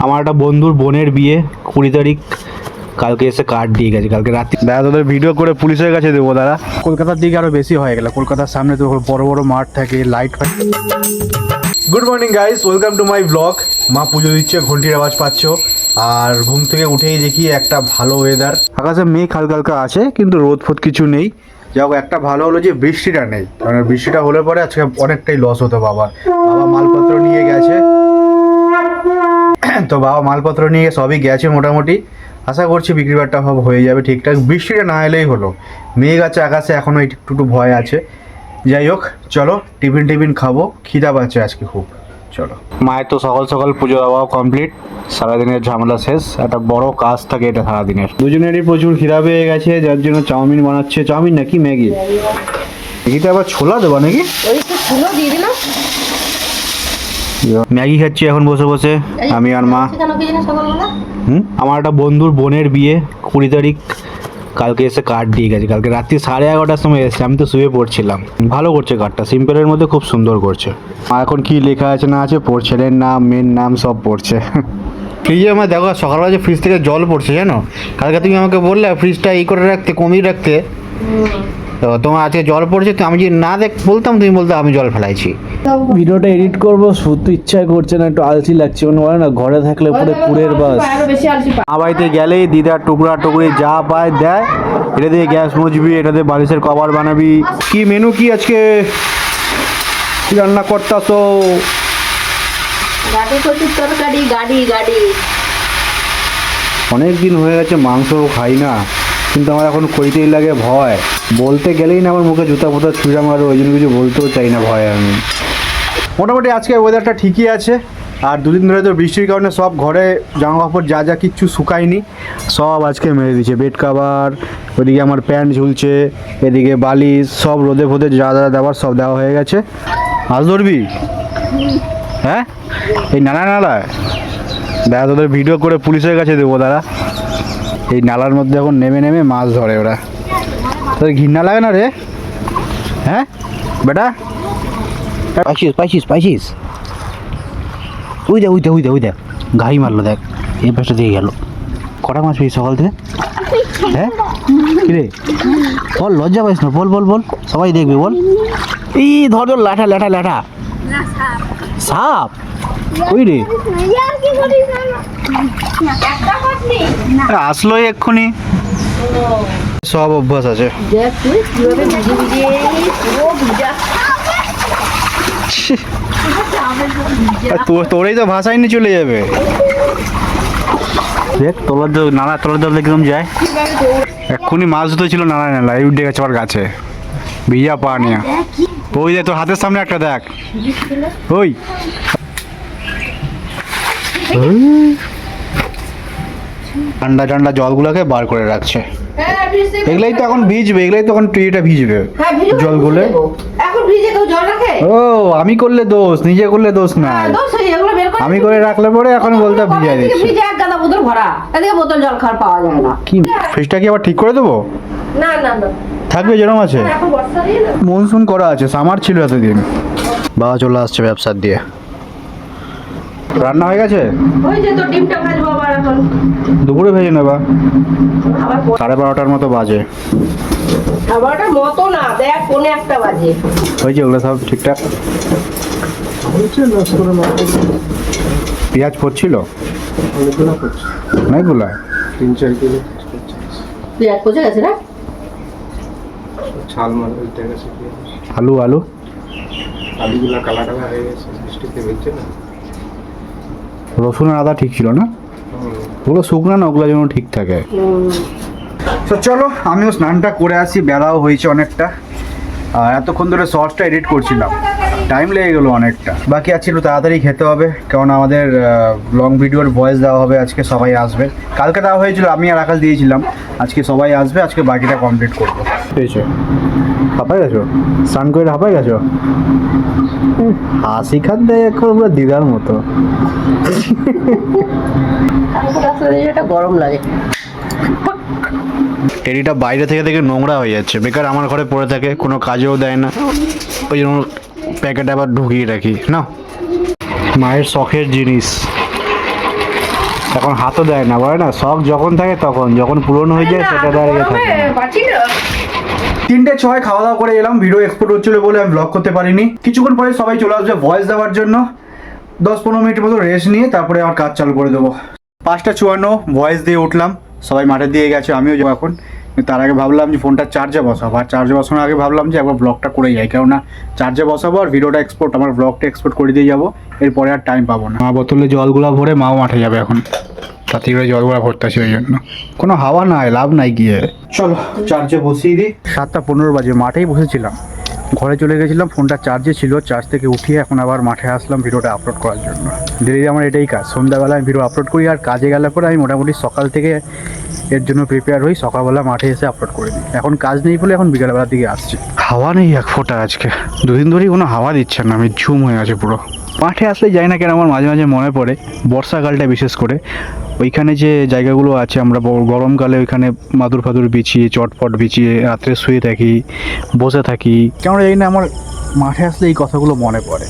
আমার একটা বন্ধুর বোনের বিয়ে 20 তারিখ, কালকে এসে কার্ড দিয়ে গেছে। কালকে রাতে দাদা তোদের ভিডিও করে পুলিশের কাছে দেবো দাদা। কলকাতার দিকে আরও বেশি হয়ে গেল, কলকাতার সামনে তো বড় বড় মাঠ থাকে, light. Good morning guys, welcome to my blog. মা পুজো দিচ্ছে, ঘন্টির আওয়াজ পাচ্ছ। আর ঘুম থেকে উঠেই দেখি একটা ভালো ওয়েদার, আকাশে মেঘ হালকা হালকা আছে কিন্তু রোদ ফোদ কিছু নেই। যাও একটা ভালো হলো যে বৃষ্টিটা নেই, কারণ বৃষ্টিটা হলে পরে আজকে অনেকটাই লস হতো। বাবা মালপত্র নিয়ে গেছে, তো বাবা মালপত্র নিয়ে সবই গেছে মোটামুটি। আশা করছি বিক্রি বাট্টা সব হয়ে যাবে ঠিকঠাক, বৃষ্টিটা না এলেই হলো। মেঘ আছে আকাশে, এখনও একটু ভয় আছে। যাই হোক চলো টিফিন খাবো, খিদা পাচ্ছে আজকে খুব। চলো, মায়ের তো সকাল সকাল পুজো দেওয়া কমপ্লিট, সারাদিনের ঝামেলা শেষ। একটা বড় কাজ থাকে এটা সারাদিনের। দুজনেরই প্রচুর খিদা পেয়ে গেছে, যার জন্য চাউমিন বানাচ্ছে। চাউমিন নাকি ম্যাগি? ম্যাগিতে আবার ছোলা দেবো নাকি? ম্যাগি খাচ্ছি এখন বসে বসে আমি আর মা। আমার একটা বন্ধুর বোনের বিয়ে 20 তারিখ, কালকে এসে কার্ড দিয়ে গেছে। কালকে রাত্রি 11:30টার সময় এসেছে, আমি তো শুয়ে পড়ছিলাম। ভালো করছে কার্ডটা, সিম্পলের মধ্যে খুব সুন্দর করছে। আর এখন কি লেখা আছে না আছে, ছেলের নাম, মেয়ের নাম সব পড়ছে। ফ্রিজে আমার দেখো সকালবেলা যে ফ্রিজ থেকে জল পড়ছে জানো। কালকে তুমি আমাকে বললে ফ্রিজটা করে রাখতে, কমিয়ে রাখতে, তো তোমার আজকে জল পড়ছে। তো আমি যদি না বলতাম, তুমি বলতে আমি জল ফেলাইছি। ভিডিওটা এডিট করবো, শুধু ইচ্ছা করছে না, একটু আলসি লাগছে। মানে বলে না, ঘরে থাকলে পুরো কুড়ের বাস। মা বাড়িতে গেলেই দিদার টুকরা টুকরি যা পায় দেয়। এটা দিয়ে গ্যাস মুছবি, এটা দিয়ে বালিশের কভার বানাবি। কি মেনু কি আজকে, কি রান্না করতাছো? অনেক দিন হয়ে গেছে মাংস খাই না, কিন্তু আমার এখন কইতেই লাগে ভয়। বলতে গেলেই না আমার মুখে জুতা ফুতা ছুঁড়া মারো, ওই জন্য কিছু বলতেও চাই না ভয়। আমি মোটামুটি আজকে ওয়েদারটা ঠিকই আছে। আর দুদিন ধরে তো বৃষ্টির কারণে সব ঘরে জামা কাপড় যা কিচ্ছু শুকায়নি, সব আজকে মেরে দিচ্ছে। বেড কাভার, ওইদিকে আমার প্যান্ট ঝুলছে, এদিকে বালিশ, সব রোদে ফোদে যা দেওয়ার সব দেওয়া হয়ে গেছে। মাছ ধরবি? হ্যাঁ, এই নালায় দাদা তোদের ভিডিও করে পুলিশের কাছে দেবো দাদা। এই নালার মধ্যে এখন নেমে মাছ ধরে ওরা। তোদের ঘৃণা লাগে না রে? হ্যাঁ বেটা, পাইছিস? ওই দেখ ঘাই মারলো, দেখ এই পাশটা দিয়ে গেল। কটা মাছ পেয়েছি সকাল থেকে? হ্যাঁ কিরে বল, লজ্জা পাইস না, বল সবাই দেখবে, বল। এই ধর ল্যাঠা সাপ। ওই রে আসলো এক্ষুনি, সব অভ্যাস আছে। তোরই তো ভাষাই নিয়ে চলে যাবে। দেখ নালা তলার জল একদম যায়। এক্ষুনি মাছ ধুতে ছিল নালা এই উঠে গেছে আমার গাছে, ভিজা পা নিয়ে। ওই দেখ তোর হাতের সামনে একটা দেখ, ওই ঠান্ডা জলগুলোকে বার করে রাখছে। এগুলাই তো এখন ভিজবে, এগুলাই তো এখন ট্রিটা ভিজবে জলগুলো। ও আমি করলে দোষ, নিজে করলে দোষ না। আমি করে রাখলে পরে এখন বলতে ভিজাই দিচ্ছি। কি ফ্রিজটা কি আবার ঠিক করে দেবো? থাকবে যেরকম আছে, মনসুন করা আছে, সামার ছিল এতদিন। বাবা চলে আসছে ব্যবসার দিয়ে। রান্না হয়ে গেছে? দুপুরে ভেজে নেবা, 12:30টার মতো বাজে। হয়েছে ওগুলো সব ঠিকঠাক? পেঁয়াজ পড়ছিল অনেকগুলো, 3-4 কিলো পেঁয়াজ পচে গেছে না? ছাল মাল উল্টে গেছে। আলুগুলো কালা হয়ে গেছে, বৃষ্টিতে ভিজছে না। রসুন আর আদা ঠিক ছিল না, ওগুলো শুকনো না, ওগুলো যেন ঠিক থাকে। তো চলো আমিও স্নানটা করে আসি, বেলাও হয়েছে অনেকটা। আর এতক্ষণ ধরে শর্টসটা এডিট করছিলাম, টাইম লেগে গেলো অনেকটা। বাকি আছে একটু তাড়াতাড়ি খেতে হবে, কারণ আমাদের লং ভিডিওর ভয়েস দেওয়া হবে আজকে। সবাই আসবে, কালকে দেওয়া হয়েছিল, আমি আর আকাশ দিয়েছিলাম। আজকে সবাই আসবে, আজকে বাকিটা কমপ্লিট করবো। পেয়েছো? হাঁপাই গেছো? স্নান করে হাঁপাই গেছো? হাসি খান দেয় এখন পুরো দিদার মতো। গরম লাগে। টেরিটা বাইরে থেকে নোংরা হয়ে যাচ্ছে, বেকার আমার ঘরে পড়ে থাকে, কোনো কাজেও দেয় না। ওই জন্য প্যাকেট আবার ঢুকিয়ে রাখি। না, মায়ের শখের জিনিস এখন হাতও দেয় না, বলে না শখ যখন থাকে তখন, যখন পূরণ হয়ে যায় সেটা দাঁড়িয়ে থাকে না। 3:06 খাওয়া দাওয়া করে এলাম, ভিডিও এক্সপোর্ট হচ্ছিল বলে আমি ব্লগ করতে পারিনি। কিছুক্ষণ পরে সবাই চলে আসবে ভয়েস দেওয়ার জন্য। 10-15 মিনিটের মতো রেস্ট নিয়ে তারপরে আমার কাজ চালু করে দেবো। 5:54 ভয়েস দিয়ে উঠলাম, সবাই মাঠে দিয়ে গেছে, আমিও যাবো এখন। তার আগে ভাবলাম যে ফোনটা চার্জে বসাবো, আর চার্জে বসানোর আগে ভাবলাম যে একবার ব্লগটা করে যাই, কেননা চার্জে বসাবো আর ভিডিওটা এক্সপোর্ট, আমার ব্লগটা এক্সপোর্ট করে দিয়ে যাবো, এরপরে আর টাইম পাবো না। মা বোতলে জলগুলো ভরে মাও মাঠে যাবে এখন, তাতে করে জলগুলো ভরতে আছে, ওই জন্য কোনো হাওয়া নাই, লাভ নাই গিয়ে। চলো চার্জে বসিয়ে দিই। 7:15 বাজে, মাঠেই বসেছিলাম, ঘরে চলে গেছিলাম, ফোনটা চার্জে ছিল, চার্জ থেকে উঠিয়ে এখন আবার মাঠে আসলাম ভিডিওটা আপলোড করার জন্য। ডেলি আমার এটাই কাজ, সন্ধ্যাবেলা আমি ভিডিও আপলোড করি, আর কাজে গেলে পরে আমি মোটামুটি সকাল থেকে এর জন্য প্রিপেয়ার হই, সকালবেলা মাঠে এসে আপলোড করে দিই। এখন কাজ নেই বলে এখন বিকালবেলার দিকে আসছি। হাওয়া নেই এক ফোঁটা আজকে, দুদিন ধরেই কোনো হাওয়া দিচ্ছে না, আমি ঝুম হয়ে আছে পুরো। মাঠে আসলে যাই না কেন আমার মাঝে মাঝে মনে পড়ে বর্ষাকালটা, বিশেষ করে ওইখানে যে জায়গাগুলো আছে, আমরা গরমকালে ওইখানে মাদুর ফাদুর বিছিয়ে, চটপট বিছিয়ে রাত্রে শুয়ে থাকি, বসে থাকি, কেমন এই না আমার মাঠে আসলে এই কথাগুলো মনে পড়ে।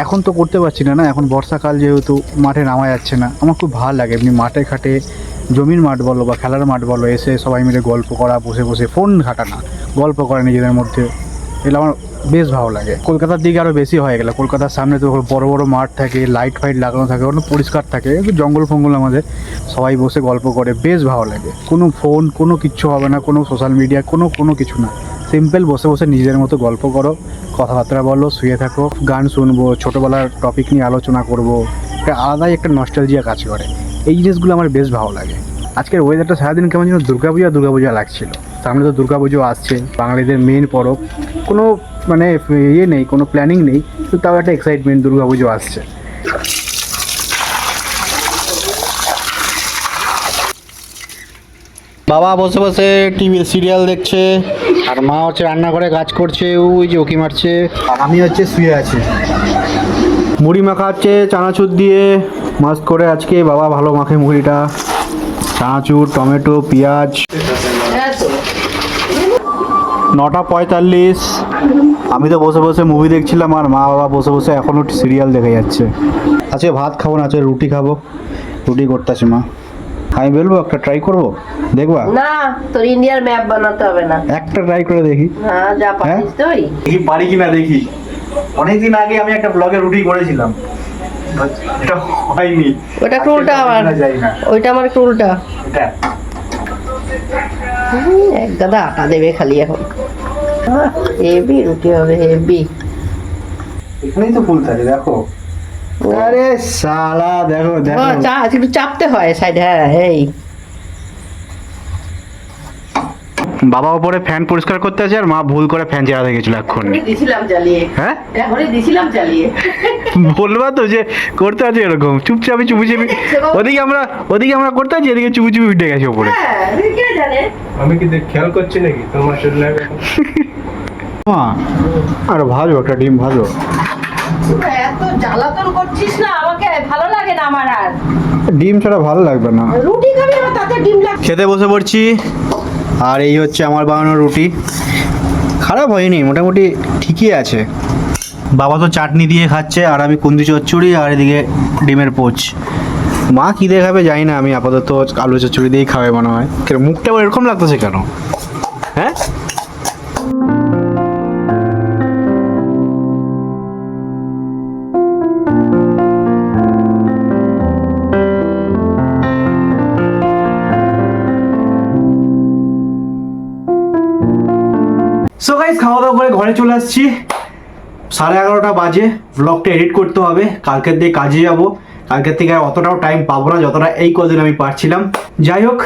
এখন তো করতে পারছি না, এখন বর্ষাকাল যেহেতু মাঠে নামা যাচ্ছে না, আমার খুব ভালো লাগে এমনি মাঠে ঘাটে, জমির মাঠ বলো বা খেলার মাঠ বলো, এসে সবাই মিলে গল্প করা, বসে বসে ফোন ঘাটা না, গল্প করা নিজেদের মধ্যে, এগুলো আমার বেশ ভালো লাগে। কলকাতার দিকে আরও বেশি হয়ে গেল, কলকাতার সামনে তো বড় বড় মাঠ থাকে, লাইট ফাইট লাগানো থাকে, অনেক পরিষ্কার থাকে, একটু জঙ্গল ফঙ্গল আমাদের, সবাই বসে গল্প করে, বেশ ভালো লাগে। কোনো ফোন, কোনো কিচ্ছু হবে না, কোনো সোশ্যাল মিডিয়া, কোনো কিছু না, সিম্পল বসে বসে নিজের মতো গল্প করো, কথাবার্তা বলো, শুয়ে থাকো, গান শুনবো, ছোটোবেলার টপিক নিয়ে আলোচনা করবো, একটা আলাদাই একটা নস্টালজিয়া কাজ করে। এই জিনিসগুলো আমার বেশ ভালো লাগে। আজকের ওয়েদারটা সারাদিন কেমন যেন দুর্গাপূজা লাগছিল। সামনে তো দুর্গাপুজো আসছে, বাঙালিদের মেন পরব, কোনো মানে ইয়ে নেই, কোনো প্ল্যানিং নেই, কিন্তু তাও একটা এক্সাইটমেন্ট, দুর্গাপুজো আসছে। বাবা বসে বসে টিভি সিরিয়াল দেখছে, আর মা হচ্ছে রান্না করে কাজ করছে, ওই যে উকি মারছে, আর আমি হচ্ছে শুয়ে আছি। মুড়ি মাখা হচ্ছে চানাচুর দিয়ে মাস্ত করে আজকে, বাবা ভালো মাখে মুড়িটা, চানাচুর, টমেটো, পেঁয়াজ। 9:45, আমি তো বসে বসে মুভি দেখছিলাম, আর মা বাবা বসে বসে এখনও সিরিয়াল দেখে যাচ্ছে। আজকে ভাত খাবো না, আজকে রুটি খাবো, রুটি করতেছে মা। আমি বলবো একটা ট্রাই করবো, দেখবা? না, তোর ইন্ডিয়ার ম্যাপ বানাতে হবে না, একটা ট্রাই করে দেখি। হ্যাঁ যা পারিস তুই। দেখি পারি কিনা দেখি। অনেকদিন আগে আমি একটা ব্লগে রুটি করেছিলাম, এটা হয়নি। ওটা একটু উল্টা আমার, ওইটা আমার একটু উল্টা। এটা এক গাদা আটা দেবে খালি এখন, হেভি রুটি হবে, হেভি। এখানেই তো ফুল থাকে, দেখো। আরে শালা, দেখো দেখো, একটু চাপতে হয় সাইড। হ্যাঁ এই বাবা উপরে ফ্যান পরিষ্কার করতে আছে, আর মা ভুল করে ফ্যান চালাতে গেছিল এখন। দিছিলাম জ্বালিয়ে, হ্যাঁ এখনই দিছিলাম জ্বালিয়ে। বলবা তো যে করতে আছে এরকম, চুপচাপি চুপিচুপি, ওদিকে আমরা করতে আছি, এদিকে চুপি চুপি উঠে গেছে উপরে। হ্যাঁ কে জানে, আমি কি খেয়াল করছি নাকি তোমার শরীরে? মা আর ভাজো, একটা ডিম ভাজো। এত জ্বালাতন করছিস না আমাকে, ভালো লাগে না আমার। আর ডিম ছাড়া ভালো লাগবে না। রুটি খাবি আবার তাতে ডিম লাগবে। খেতে বসে পড়ছি, আর এই হচ্ছে আমার বানানো রুটি। খারাপ হয়নি, মোটামুটি ঠিকই আছে। বাবা তো চাটনি দিয়ে খাচ্ছে, আর আমি কুন্দি চচ্চড়ি, আর এদিকে ডিমের পোচ। মা কী দিয়ে খাবে জানি না, আমি আপাতত আলু চচ্চড়ি দিয়েই খাবে মনে হয়। মুখটা আবার এরকম লাগতেছে কেন? হ্যাঁ সো গাইস, খাওয়া দাওয়া করে ঘরে চলে আসছি। 11:30 বাজে, ব্লগটা এডিট করতে হবে, কালকের দিয়ে কাজে যাব। কালকের থেকে আর অতটাও টাইম পাবো না যতটা এই কদিন আমি পারছিলাম। যাই হোক,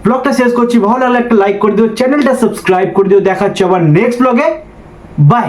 ব্লগটা শেষ করছি, ভালো লাগলে একটা লাইক করে দিও, চ্যানেলটা সাবস্ক্রাইব করে দিও। দেখা হচ্ছে আবার নেক্সট ব্লগে, বাই।